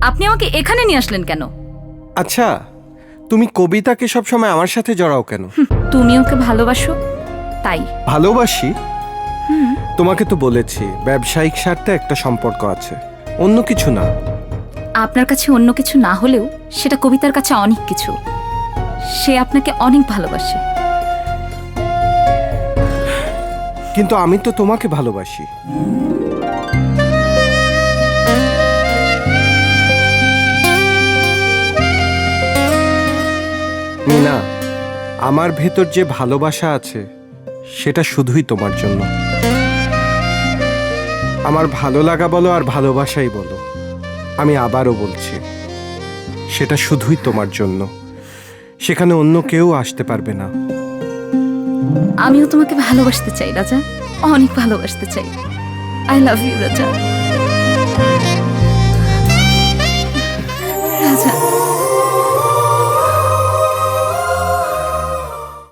আপনি আমাকে এখানে নিয়ে আসলেন কেন? আচ্ছা, তুমি কবিতাকে সবসময় আমার সাথে জড়াও কেন? তুমি ওকে ভালোবাসো তাই। ভালোবাসি? তোমাকে তো বলেছি ব্যবসায়িক স্বার্থে একটা সম্পর্ক আছে, অন্য কিছু না। আপনার কাছে অন্য কিছু না হলেও সেটা কবিতার কাছে অনেক কিছু। সে আপনাকে অনেক ভালোবাসে। কিন্তু আমি তো তোমাকে ভালোবাসি। মিনা, আমার ভেতর যে ভালোবাসা আছে সেটা শুধুই তোমার জন্য। আমার ভালো লাগা বলো আর ভালোবাসাই বলো, আমি আবারও বলছি সেটা শুধুই তোমার জন্য। সেখানে অন্য কেউ আসতে পারবে না। আমিও তোমাকে ভালোবাসতে চাই রাজা, অনেক ভালোবাসতে চাই। আই লাভ ইউ রাজা।